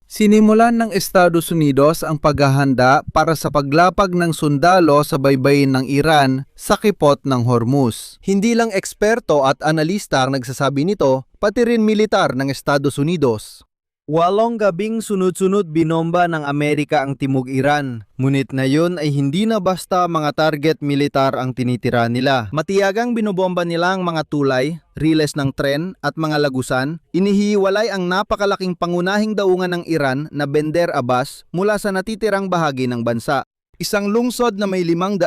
Sinimulan ng Estados Unidos ang paghahanda para sa paglapag ng sundalo sa baybayin ng Iran sa kipot ng Hormuz. Hindi lang eksperto at analista ang nagsasabi nito, pati rin militar ng Estados Unidos. Walong gabing sunod-sunod binomba ng Amerika ang Timog Iran. Ngunit na yun ay hindi na basta mga target militar ang tinitira nila. Matiyagang binobomba nila ang mga tulay, riles ng tren at mga lagusan. Inihiwalay ang napakalaking pangunahing daungan ng Iran na Bandar Abbas mula sa natitirang bahagi ng bansa. Isang lungsod na may 500,000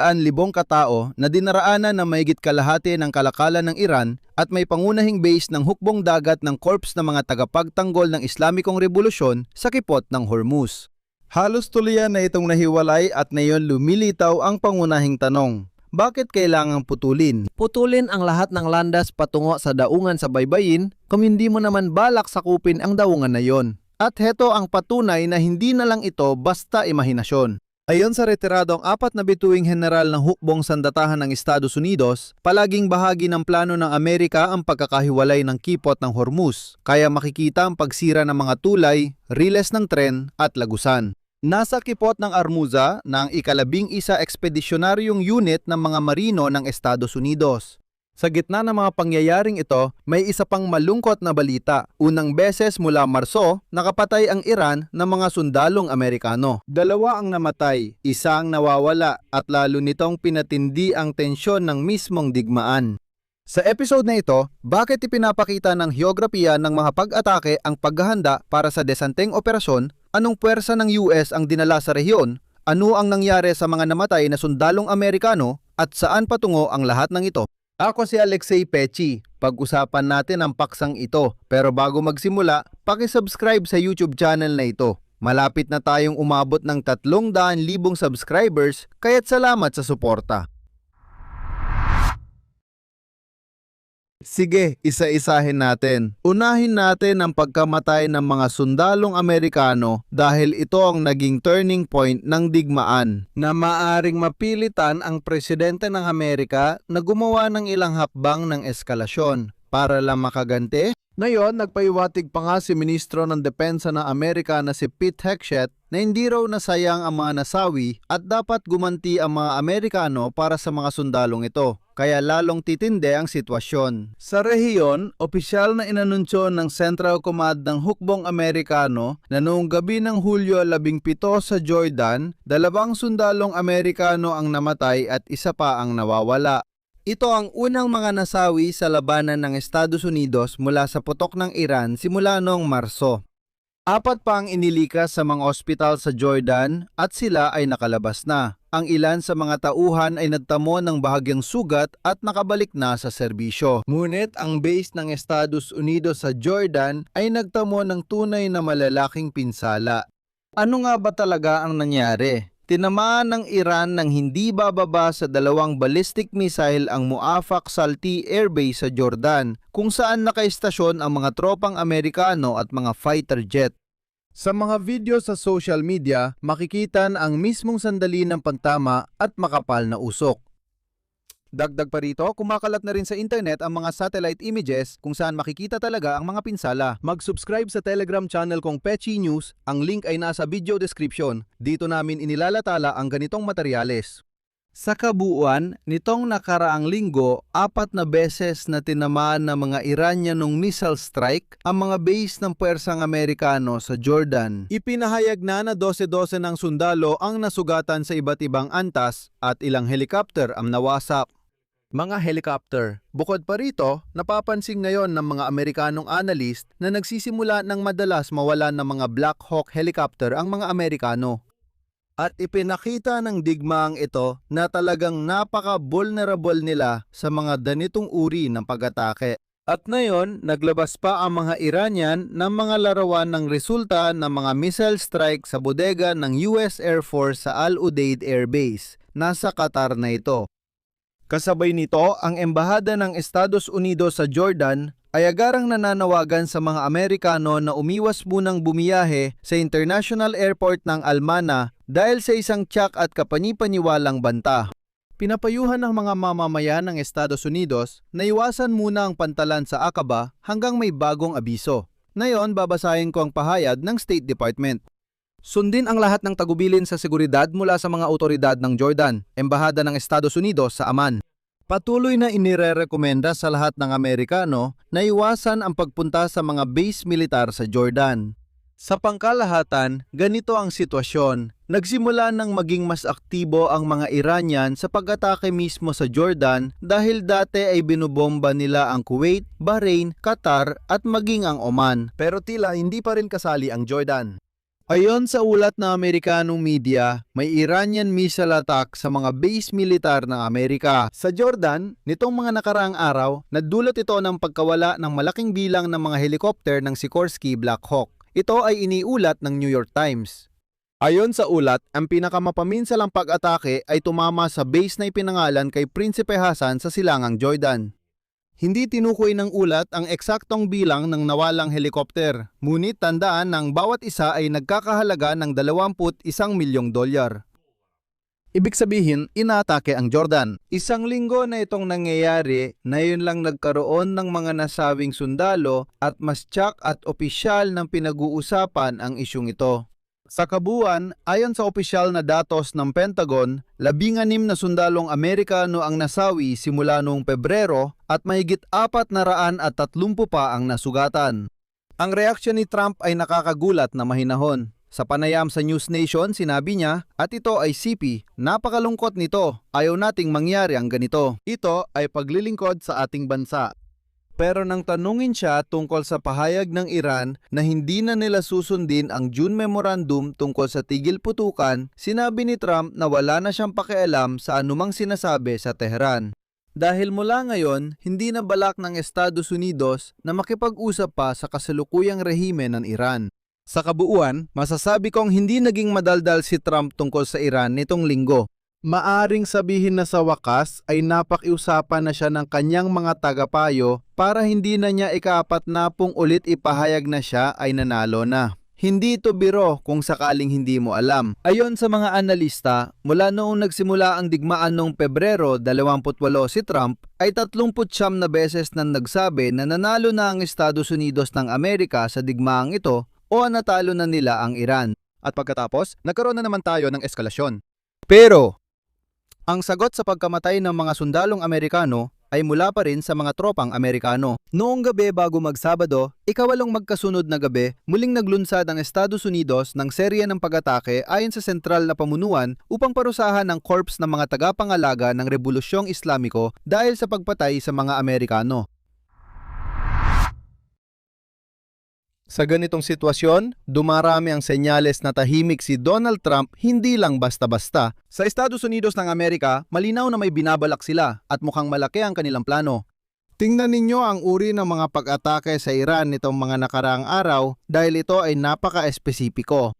katao na dinaraanan na mahigit kalahati ng kalakalan ng Iran at may pangunahing base ng hukbong dagat ng Corps ng mga tagapagtanggol ng Islamikong Revolusyon sa kipot ng Hormuz. Halos tuluyan na itong nahiwalay at ngayon lumilitaw ang pangunahing tanong. Bakit kailangang putulin? Putulin ang lahat ng landas patungo sa daungan sa baybayin kung hindi mo naman balak sakupin ang daungan na yon. At heto ang patunay na hindi na lang ito basta imahinasyon. Ayon sa retiradong 4 na bituing general ng hukbong sandatahan ng Estados Unidos, palaging bahagi ng plano ng Amerika ang pagkakahiwalay ng kipot ng Hormuz, kaya makikita ang pagsira ng mga tulay, riles ng tren at lagusan. Nasa kipot ng Armuza na ang ika-11 ekspedisyonaryong unit ng mga marino ng Estados Unidos. Sa gitna ng mga pangyayaring ito, may isa pang malungkot na balita. Unang beses mula Marso, nakapatay ang Iran ng mga sundalong Amerikano. 2 ang namatay, 1 ang nawawala at lalo nitong pinatindi ang tensyon ng mismong digmaan. Sa episode na ito, bakit ipinapakita ng heograpiya ng mga pag-atake ang paghahanda para sa desanteng operasyon, anong puwersa ng US ang dinala sa rehiyon, ano ang nangyari sa mga namatay na sundalong Amerikano at saan patungo ang lahat ng ito. Ako si Alexei Pechi. Pag-usapan natin ang paksang ito. Pero bago magsimula, paki-subscribe sa YouTube channel na ito. Malapit na tayong umabot ng 300,000 subscribers, kaya't salamat sa suporta. Sige, isa-isahin natin. Unahin natin ang pagkamatay ng mga sundalong Amerikano dahil ito ang naging turning point ng digmaan na maaring mapilitan ang presidente ng Amerika na gumawa ng ilang hakbang ng eskalasyon para lang makaganti. Ngayon, nagpaiwatig pa nga si Ministro ng Depensa ng Amerika na si Pete Hegseth na hindi raw nasayang ang mga nasawi at dapat gumanti ang mga Amerikano para sa mga sundalong ito. Kaya lalong titindi ang sitwasyon. Sa rehiyon, opisyal na inanunsyo ng Central Command ng Hukbong Amerikano na noong gabi ng Hulyo 17 sa Jordan, 2 sundalong Amerikano ang namatay at 1 pa ang nawawala. Ito ang unang mga nasawi sa labanan ng Estados Unidos mula sa putok ng Iran simula noong Marso. 4 pa ang inilikas sa mga ospital sa Jordan at sila ay nakalabas na. Ang ilan sa mga tauhan ay nagtamo ng bahagyang sugat at nakabalik na sa serbisyo. Ngunit ang base ng Estados Unidos sa Jordan ay nagtamo ng tunay na malalaking pinsala. Ano nga ba talaga ang nangyari? Tinamaan ng Iran ng hindi bababa sa 2 ballistic missile ang Muaffaq Salti Air Base sa Jordan, kung saan nakaistasyon ang mga tropang Amerikano at mga fighter jet. Sa mga video sa social media, makikita ang mismong sandali ng pagtama at makapal na usok. Dagdag pa rito, kumakalat na rin sa internet ang mga satellite images kung saan makikita talaga ang mga pinsala. Mag-subscribe sa Telegram channel kong Pechi News, ang link ay nasa video description. Dito namin inilalatala ang ganitong materyales. Sa kabuuan, nitong nakaraang linggo, 4 na beses na tinamaan ng mga Iranianong missile strike ang mga base ng puwersang Amerikano sa Jordan. Ipinahayag na 12 ng sundalo ang nasugatan sa iba't ibang antas at ilang helicopter ang nawasak. Mga helicopter. Bukod pa rito, napapansin ngayon ng mga Amerikanong analyst na nagsisimula ng madalas mawalan ng mga Black Hawk helicopter ang mga Amerikano. At ipinakita ng digmaang ito na talagang napaka-vulnerable nila sa mga ganitong uri ng pag-atake. At ngayon, naglabas pa ang mga Iranian ng mga larawan ng resulta ng mga missile strike sa bodega ng US Air Force sa Al Udeid Air Base. Nasa Qatar na ito. Kasabay nito, ang Embahada ng Estados Unidos sa Jordan ay agarang nananawagan sa mga Amerikano na umiwas munang bumiyahe sa International Airport ng Almana dahil sa isang tiyak at kapani-paniwalang banta. Pinapayuhan ng mga mamamayan ng Estados Unidos na iwasan muna ang pantalan sa Aqaba hanggang may bagong abiso. Ngayon, babasahin ko ang pahayag ng State Department. Sundin ang lahat ng tagubilin sa seguridad mula sa mga otoridad ng Jordan, Embahada ng Estados Unidos sa Amman. Patuloy na inirerekomenda sa lahat ng Amerikano na iwasan ang pagpunta sa mga base militar sa Jordan. Sa pangkalahatan, ganito ang sitwasyon. Nagsimula nang maging mas aktibo ang mga Iranian sa pag-atake mismo sa Jordan dahil dati ay binubomba nila ang Kuwait, Bahrain, Qatar at maging ang Oman. Pero tila hindi pa rin kasali ang Jordan. Ayon sa ulat ng Amerikanong media, may Iranian missile attack sa mga base militar ng Amerika. Sa Jordan, nitong mga nakaraang araw, nagdulot ito ng pagkawala ng malaking bilang ng mga helicopter ng Sikorsky Black Hawk. Ito ay iniulat ng New York Times. Ayon sa ulat, ang pinakamapaminsalang pag-atake ay tumama sa base na ipinangalan kay Prinsipe Hassan sa silangang Jordan. Hindi tinukoy ng ulat ang eksaktong bilang ng nawalang helikopter, ngunit tandaan ng bawat isa ay nagkakahalaga ng $21 milyong. Ibig sabihin, inaatake ang Jordan. Isang linggo na itong nangyayari, na yun lang nagkaroon ng mga nasabing sundalo at mas tiyak at opisyal ng pinag-uusapan ang isyung ito. Sa kabuuan, ayon sa opisyal na datos ng Pentagon, 16 na sundalong Amerikano ang nasawi simula noong Pebrero at mahigit 430 pa ang nasugatan. Ang reaksyon ni Trump ay nakakagulat na mahinahon. Sa panayam sa News Nation, sinabi niya, at ito ay CP, napakalungkot nito, ayaw nating mangyari ang ganito. Ito ay paglilingkod sa ating bansa. Pero nang tanungin siya tungkol sa pahayag ng Iran na hindi na nila susundin ang June Memorandum tungkol sa tigil putukan, sinabi ni Trump na wala na siyang pakialam sa anumang sinasabi sa Tehran. Dahil mula ngayon, hindi na balak ng Estados Unidos na makipag-usap pa sa kasalukuyang rehime ng Iran. Sa kabuuan, masasabi kong hindi naging madaldal si Trump tungkol sa Iran nitong linggo. Maaring sabihin na sa wakas ay napakiusapan na siya ng kanyang mga tagapayo para hindi na niya ika-40 ulit ipahayag na siya ay nanalo na. Hindi ito biro kung sakaling hindi mo alam. Ayon sa mga analista, mula noong nagsimula ang digmaan noong Pebrero 28 si Trump ay 39 na beses nang nagsabi na nanalo na ang Estados Unidos ng Amerika sa digmaang ito o natalo na nila ang Iran. At pagkatapos, nagkaroon na naman tayo ng eskalasyon. Pero, ang sagot sa pagkamatay ng mga sundalong Amerikano ay mula pa rin sa mga tropang Amerikano. Noong gabi bago magsabado, ikawalong magkasunod na gabi, muling naglunsad ang Estados Unidos ng serye ng pag-atake ayon sa sentral na pamunuan upang parusahan ang corps ng mga tagapangalaga ng Rebolusyong Islamiko dahil sa pagpatay sa mga Amerikano. Sa ganitong sitwasyon, dumarami ang senyales na tahimik si Donald Trump hindi lang basta-basta. Sa Estados Unidos ng Amerika, malinaw na may binabalak sila at mukhang malaki ang kanilang plano. Tingnan ninyo ang uri ng mga pag-atake sa Iran nitong mga nakaraang araw dahil ito ay napaka-espesipiko.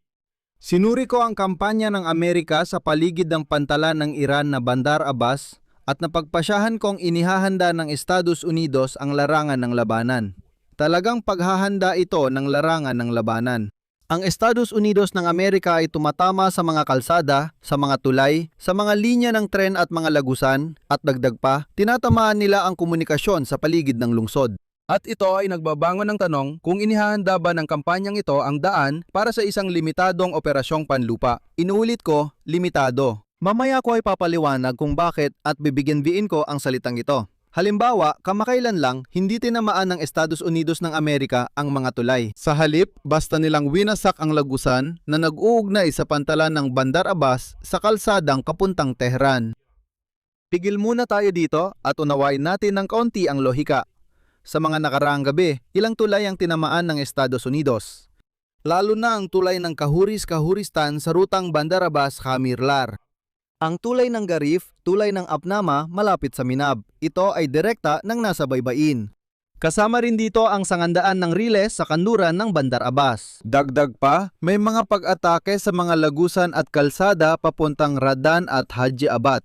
Sinuri ko ang kampanya ng Amerika sa paligid ng pantalan ng Iran na Bandar Abbas at napagpasyahan kong inihahanda ng Estados Unidos ang larangan ng labanan. Talagang paghahanda ito ng larangan ng labanan. Ang Estados Unidos ng Amerika ay tumatama sa mga kalsada, sa mga tulay, sa mga linya ng tren at mga lagusan, at dagdag pa, tinatamaan nila ang komunikasyon sa paligid ng lungsod. At ito ay nagbabangon ng tanong kung inihahanda ba ng kampanyang ito ang daan para sa isang limitadong operasyong panlupa. Inuulit ko, limitado. Mamaya ko ay papaliwanag kung bakit at bibigyan-biin ko ang salitang ito. Halimbawa, kamakailan lang, hindi tinamaan ng Estados Unidos ng Amerika ang mga tulay. Sa halip, basta nilang winasak ang lagusan na nag-uugnay sa pantalan ng Bandar Abbas sa kalsadang kapuntang Tehran. Pigil muna tayo dito at unawain natin ng kaunti ang lohika. Sa mga nakaraang gabi, ilang tulay ang tinamaan ng Estados Unidos. Lalo na ang tulay ng Kahuris-Kahuristan sa rutang Bandar Abbas-Khamirlar. Ang tulay ng Garif, tulay ng Apnama malapit sa Minab. Ito ay direkta ng nasa baybayin. Kasama rin dito ang sangandaan ng riles sa kanluran ng Bandar Abbas. Dagdag pa, may mga pag-atake sa mga lagusan at kalsada papuntang Radan at Haji Abad.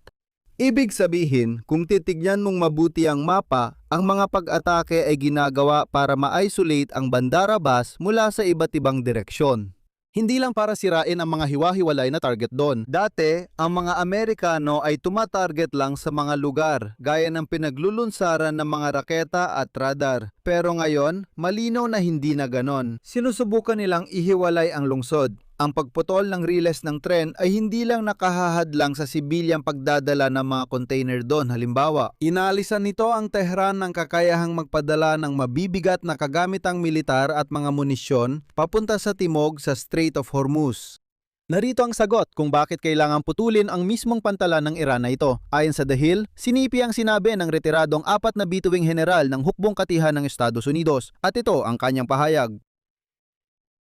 Ibig sabihin, kung titignan mong mabuti ang mapa, ang mga pag-atake ay ginagawa para ma-isolate ang Bandar Abbas mula sa iba't ibang direksyon. Hindi lang para sirain ang mga hiwa-hiwalay na target doon. Dati, ang mga Amerikano ay tumatarget lang sa mga lugar, gaya ng pinaglulunsaran ng mga raketa at radar. Pero ngayon, malinaw na hindi na ganon. Sinusubukan nilang ihiwalay ang lungsod. Ang pagputol ng riles ng tren ay hindi lang nakahahad lang sa sibilyang pagdadala ng mga container doon. Halimbawa, inalisan nito ang Tehran ng kakayahang magpadala ng mabibigat na kagamitang militar at mga munisyon papunta sa timog sa Strait of Hormuz. Narito ang sagot kung bakit kailangang putulin ang mismong pantalan ng Iran na ito. Ayon sa The Hill, sinipi ang sinabi ng retiradong 4 na bituing general ng hukbong katihan ng Estados Unidos at ito ang kanyang pahayag.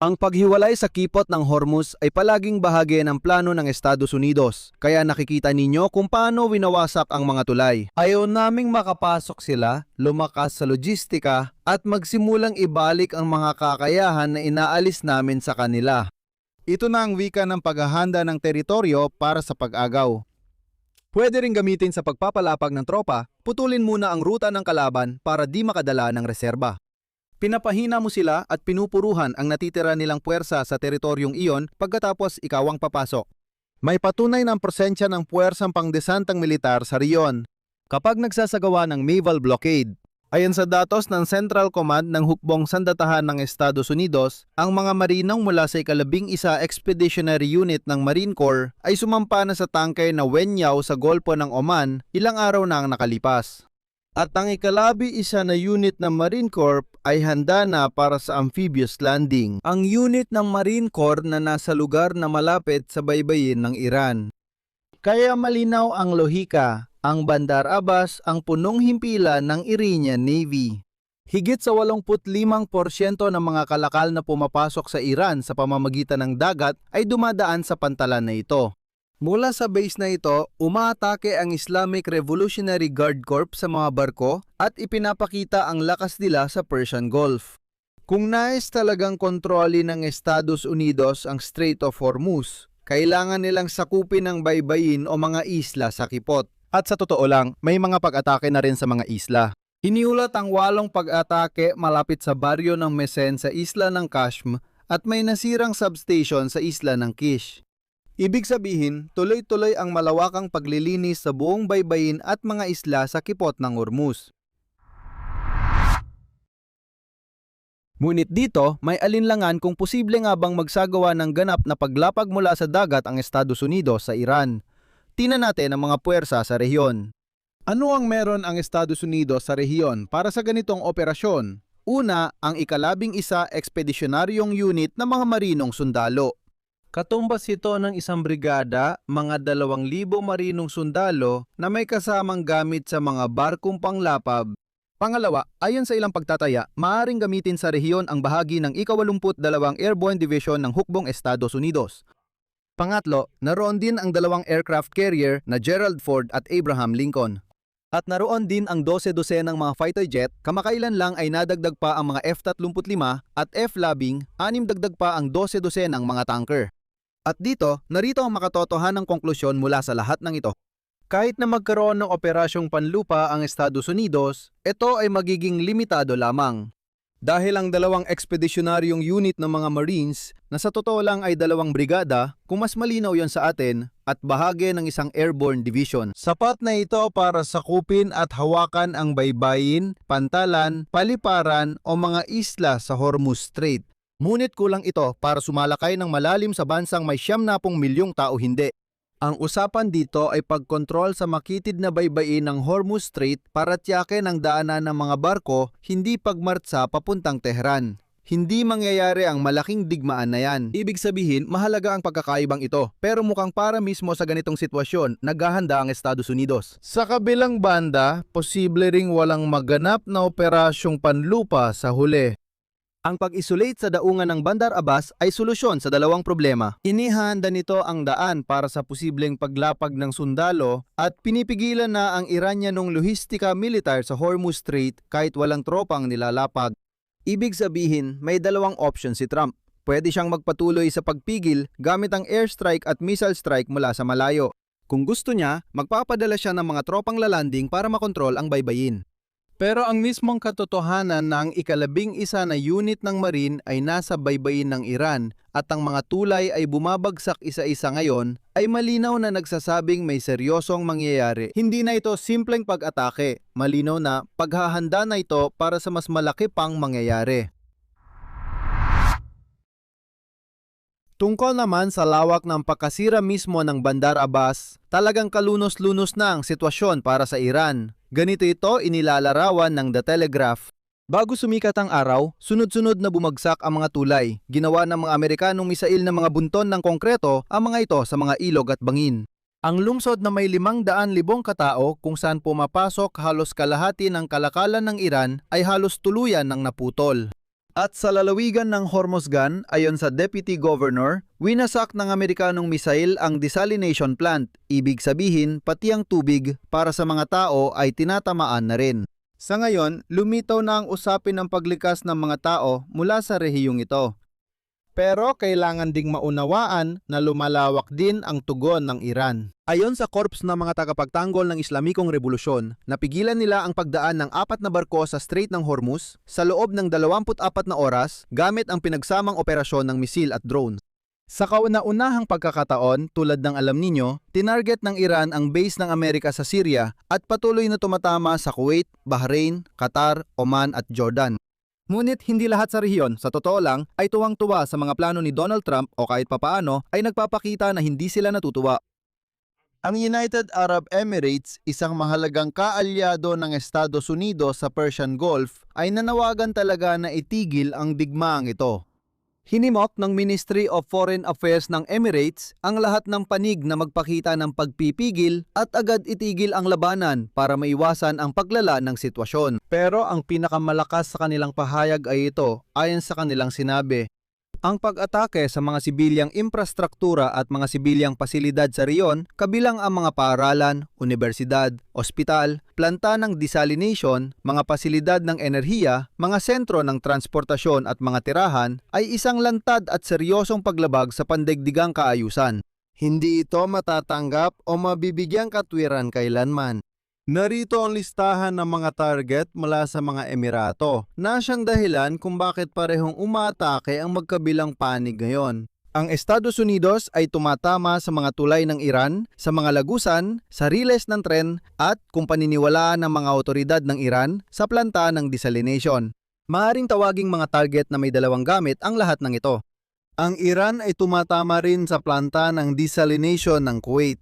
Ang paghiwalay sa kipot ng Hormuz ay palaging bahagi ng plano ng Estados Unidos, kaya nakikita ninyo kung paano winawasak ang mga tulay. Ayaw naming makapasok sila, lumakas sa logistika, at magsimulang ibalik ang mga kakayahan na inaalis namin sa kanila. Ito na ang wika ng paghahanda ng teritoryo para sa pag-agaw. Pwede ring gamitin sa pagpapalapag ng tropa, putulin muna ang ruta ng kalaban para di makadala ng reserba. Pinapahina mo sila at pinupuruhan ang natitira nilang puwersa sa teritoryong iyon pagkatapos ikaw ang papasok. May patunay ng presensya ng puwersang pangdesantang militar sa riyon kapag nagsasagawa ng naval blockade. Ayon sa datos ng Central Command ng Hukbong Sandatahan ng Estados Unidos, ang mga marinong mula sa ika-11 Expeditionary Unit ng Marine Corps ay sumampa na sa tangkay na Wenyao sa Golpo ng Oman ilang araw na ang nakalipas. At ang ika-11 na unit ng Marine Corps ay handa na para sa amphibious landing. Ang unit ng Marine Corps na nasa lugar na malapit sa baybayin ng Iran. Kaya malinaw ang lohika, ang Bandar Abbas ang punong himpilan ng Iranian Navy. Higit sa 85% ng mga kalakal na pumapasok sa Iran sa pamamagitan ng dagat ay dumadaan sa pantalan na ito. Mula sa base na ito, umaatake ang Islamic Revolutionary Guard Corps sa mga barko at ipinapakita ang lakas nila sa Persian Gulf. Kung nais talagang kontrolin ng Estados Unidos ang Strait of Hormuz, kailangan nilang sakupin ang baybayin o mga isla sa kipot. At sa totoo lang, may mga pag-atake na rin sa mga isla. Iniulat ang 8 pag-atake malapit sa baryo ng Mesen sa isla ng Kashm at may nasirang substation sa isla ng Kish. Ibig sabihin, tuloy-tuloy ang malawakang paglilinis sa buong baybayin at mga isla sa kipot ng Hormuz. Ngunit dito, may alinlangan kung posible nga bang magsagawa ng ganap na paglapag mula sa dagat ang Estados Unidos sa Iran. Tingnan natin ang mga puwersa sa rehiyon. Ano ang meron ang Estados Unidos sa rehiyon para sa ganitong operasyon? Una, ang ika-11 Expeditionaryong Unit ng mga marinong sundalo. Katumbas ito ng isang brigada, mga 2,000 marinong sundalo na may kasamang gamit sa mga barkong panglapab. Pangalawa, ayon sa ilang pagtataya, maaaring gamitin sa rehiyon ang bahagi ng ika-82 Airborne Division ng Hukbong Estados Unidos. Pangatlo, naroon din ang 2 aircraft carrier na Gerald Ford at Abraham Lincoln. At naroon din ang 12 dosenang mga fighter jet, kamakailan lang ay nadagdag pa ang mga F-35 at F-16, 6 dagdag pa ang 12 dosenang mga tanker. At dito, narito ang makatotohanang konklusyon mula sa lahat ng ito. Kahit na magkaroon ng operasyong panlupa ang Estados Unidos, ito ay magiging limitado lamang. Dahil ang 2 ekspedisyonaryung unit ng mga Marines na sa totoo lang ay 2 brigada, kung mas malinaw yon sa atin, at bahagi ng isang airborne division. Sapat na ito para sakupin at hawakan ang baybayin, pantalan, paliparan o mga isla sa Hormuz Strait. Ngunit kulang ito para sumalakay ng malalim sa bansang may 70 milyong tao hindi. Ang usapan dito ay pagkontrol sa makitid na baybayin ng Hormuz Strait para tiyakin ang daanan ng mga barko, hindi pagmartsa papuntang Tehran. Hindi mangyayari ang malaking digmaan na yan. Ibig sabihin, mahalaga ang pagkakaibang ito. Pero mukhang para mismo sa ganitong sitwasyon, naghahanda ang Estados Unidos. Sa kabilang banda, posible ring walang maganap na operasyong panlupa sa huli. Ang pag-isolate sa daungan ng Bandar Abbas ay solusyon sa 2 problema. Inihanda nito ang daan para sa posibleng paglapag ng sundalo at pinipigilan na ang Iranyanong lohistika militar sa Hormuz Strait kahit walang tropang nilalapag. Ibig sabihin, may 2 option si Trump. Pwede siyang magpatuloy sa pagpigil gamit ang airstrike at missile strike mula sa malayo. Kung gusto niya, magpapadala siya ng mga tropang lalanding para makontrol ang baybayin. Pero ang mismong katotohanan na ang ika-11 na unit ng Marine ay nasa baybayin ng Iran at ang mga tulay ay bumabagsak isa-isa ngayon ay malinaw na nagsasabing may seryosong mangyayari. Hindi na ito simpleng pag-atake, malinaw na paghahanda na ito para sa mas malaki pang mangyayari. Tungkol naman sa lawak ng pagkasira mismo ng Bandar Abbas, talagang kalunos-lunos na ang sitwasyon para sa Iran. Ganito ito inilalarawan ng The Telegraph. Bago sumikat ang araw, sunod-sunod na bumagsak ang mga tulay. Ginawa ng mga Amerikanong misail na mga bunton ng konkreto ang mga ito sa mga ilog at bangin. Ang lungsod na may 500,000 katao kung saan pumapasok halos kalahati ng kalakalan ng Iran ay halos tuluyan ng naputol. At sa lalawigan ng Hormozgan, ayon sa Deputy Governor, winasak ng Amerikanong misail ang desalination plant. Ibig sabihin, pati ang tubig para sa mga tao ay tinatamaan na rin. Sa ngayon, lumitaw na ang usapin ng paglikas ng mga tao mula sa rehiyong ito. Pero kailangan ding maunawaan na lumalawak din ang tugon ng Iran. Ayon sa korps ng mga tagapagtanggol ng Islamikong Revolusyon, napigilan nila ang pagdaan ng 4 na barko sa Strait ng Hormuz sa loob ng 24 na oras gamit ang pinagsamang operasyon ng misil at drone. Sa kauna-unahang pagkakataon, tulad ng alam ninyo, tinarget ng Iran ang base ng Amerika sa Syria at patuloy na tumatama sa Kuwait, Bahrain, Qatar, Oman at Jordan. Ngunit hindi lahat sa rehiyon, sa totoo lang, ay tuwang-tuwa sa mga plano ni Donald Trump o kahit papaano ay nagpapakita na hindi sila natutuwa. Ang United Arab Emirates, isang mahalagang kaalyado ng Estados Unidos sa Persian Gulf, ay nanawagan talaga na itigil ang digmaang ito. Hinimok ng Ministry of Foreign Affairs ng Emirates ang lahat ng panig na magpakita ng pagpipigil at agad itigil ang labanan para maiwasan ang paglala ng sitwasyon. Pero ang pinakamalakas sa kanilang pahayag ay ito, ayon sa kanilang sinabi. Ang pag-atake sa mga sibilyang infrastruktura at mga sibilyang pasilidad sa riyon, kabilang ang mga paaralan, universidad, ospital, planta ng desalination, mga pasilidad ng enerhiya, mga sentro ng transportasyon at mga tirahan, ay isang lantad at seryosong paglabag sa pandaigdigang kaayusan. Hindi ito matatanggap o mabibigyang katwiran kailanman. Narito ang listahan ng mga target mula sa mga Emirato na siyang dahilan kung bakit parehong umaatake ang magkabilang panig ngayon. Ang Estados Unidos ay tumatama sa mga tulay ng Iran, sa mga lagusan, sa riles ng tren at kung paniniwalaan ng mga otoridad ng Iran sa planta ng desalination. Maaring tawaging mga target na may dalawang gamit ang lahat ng ito. Ang Iran ay tumatama rin sa planta ng desalination ng Kuwait.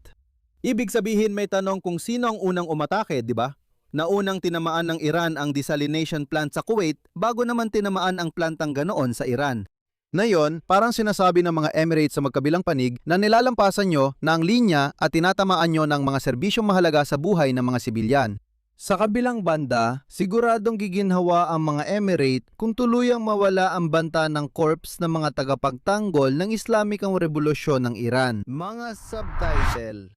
Ibig sabihin may tanong kung sino ang unang umatake, di ba? Naunang tinamaan ng Iran ang desalination plant sa Kuwait bago naman tinamaan ang plantang ganoon sa Iran. Ngayon, parang sinasabi ng mga Emirates sa magkabilang panig na nilalampasan nyo na ang linya at tinatamaan nyo ng mga serbisyong mahalaga sa buhay ng mga sibilyan. Sa kabilang banda, siguradong giginhawa ang mga Emirate kung tuluyang mawala ang banta ng corps ng mga tagapagtanggol ng Islamikong Revolusyon ng Iran. Mga subtitle.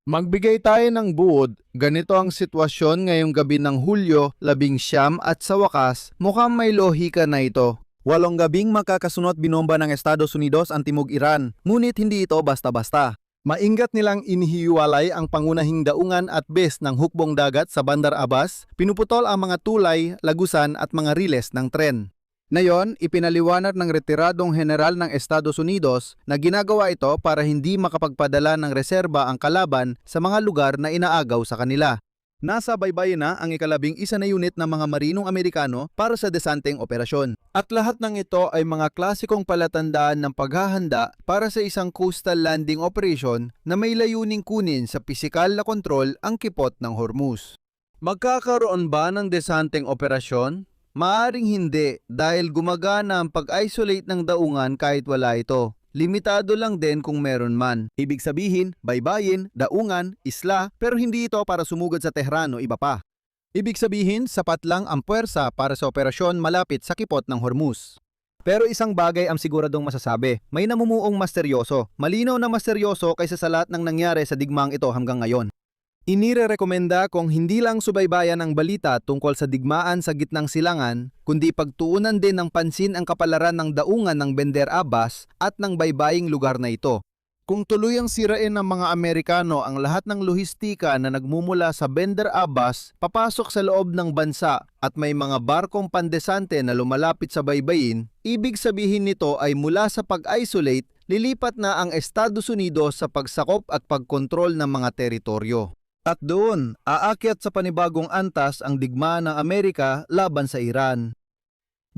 Magbigay tayo ng buod, ganito ang sitwasyon ngayong gabi ng Hulyo 19 at sa wakas, mukhang may lohika na ito. 8 gabing magkakasunod binomba ng Estados Unidos ang Timog Iran, ngunit hindi ito basta-basta. Maingat nilang inihiwalay ang pangunahing daungan at base ng hukbong dagat sa Bandar Abbas, pinuputol ang mga tulay, lagusan at mga riles ng tren. Ngayon, ipinaliwanag ng retiradong general ng Estados Unidos na ginagawa ito para hindi makapagpadala ng reserba ang kalaban sa mga lugar na inaagaw sa kanila. Nasa baybayin na ang ika-11 na unit ng mga marinong Amerikano para sa desanteng operasyon. At lahat ng ito ay mga klasikong palatandaan ng paghahanda para sa isang coastal landing operation na may layuning kunin sa pisikal na kontrol ang kipot ng Hormuz. Magkakaroon ba ng desanteng operasyon? Maaring hindi dahil gumagana ang pag-isolate ng daungan kahit wala ito. Limitado lang din kung meron man. Ibig sabihin, baybayin, daungan, isla, pero hindi ito para sumugod sa Tehran o iba pa. Ibig sabihin, sapat lang ang puwersa para sa operasyon malapit sa kipot ng Hormuz. Pero isang bagay ang siguradong masasabi, may namumuong mas seryoso. Malinaw na mas seryoso kaysa sa lahat ng nangyari sa digmaang ito hanggang ngayon. Inirekomenda kung hindi lang subaybayan ang balita tungkol sa digmaan sa gitnang silangan, kundi pagtuunan din ng pansin ang kapalaran ng daungan ng Bandar Abbas at ng baybaying lugar na ito. Kung tuluyang sirain ng mga Amerikano ang lahat ng lohistika na nagmumula sa Bandar Abbas papasok sa loob ng bansa at may mga barkong pandesante na lumalapit sa baybayin, ibig sabihin nito ay mula sa pag-isolate, lilipat na ang Estados Unidos sa pagsakop at pagkontrol ng mga teritoryo. At doon, aakyat sa panibagong antas ang digmaan ng Amerika laban sa Iran.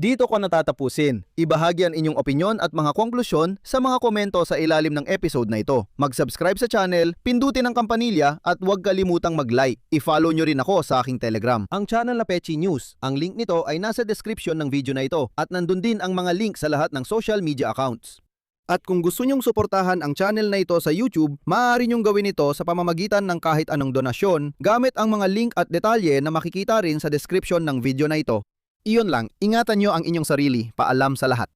Dito ko natatapusin. Ibahagi ang inyong opinyon at mga konklusyon sa mga komento sa ilalim ng episode na ito. Mag-subscribe sa channel, pindutin ang kampanilya at huwag kalimutang mag-like. I-follow nyo rin ako sa aking Telegram. Ang channel na Pechi News. Ang link nito ay nasa description ng video na ito at nandun din ang mga link sa lahat ng social media accounts. At kung gusto nyong suportahan ang channel na ito sa YouTube, maaari nyong gawin ito sa pamamagitan ng kahit anong donasyon gamit ang mga link at detalye na makikita rin sa description ng video na ito. Iyon lang, ingatan nyo ang inyong sarili. Paalam sa lahat.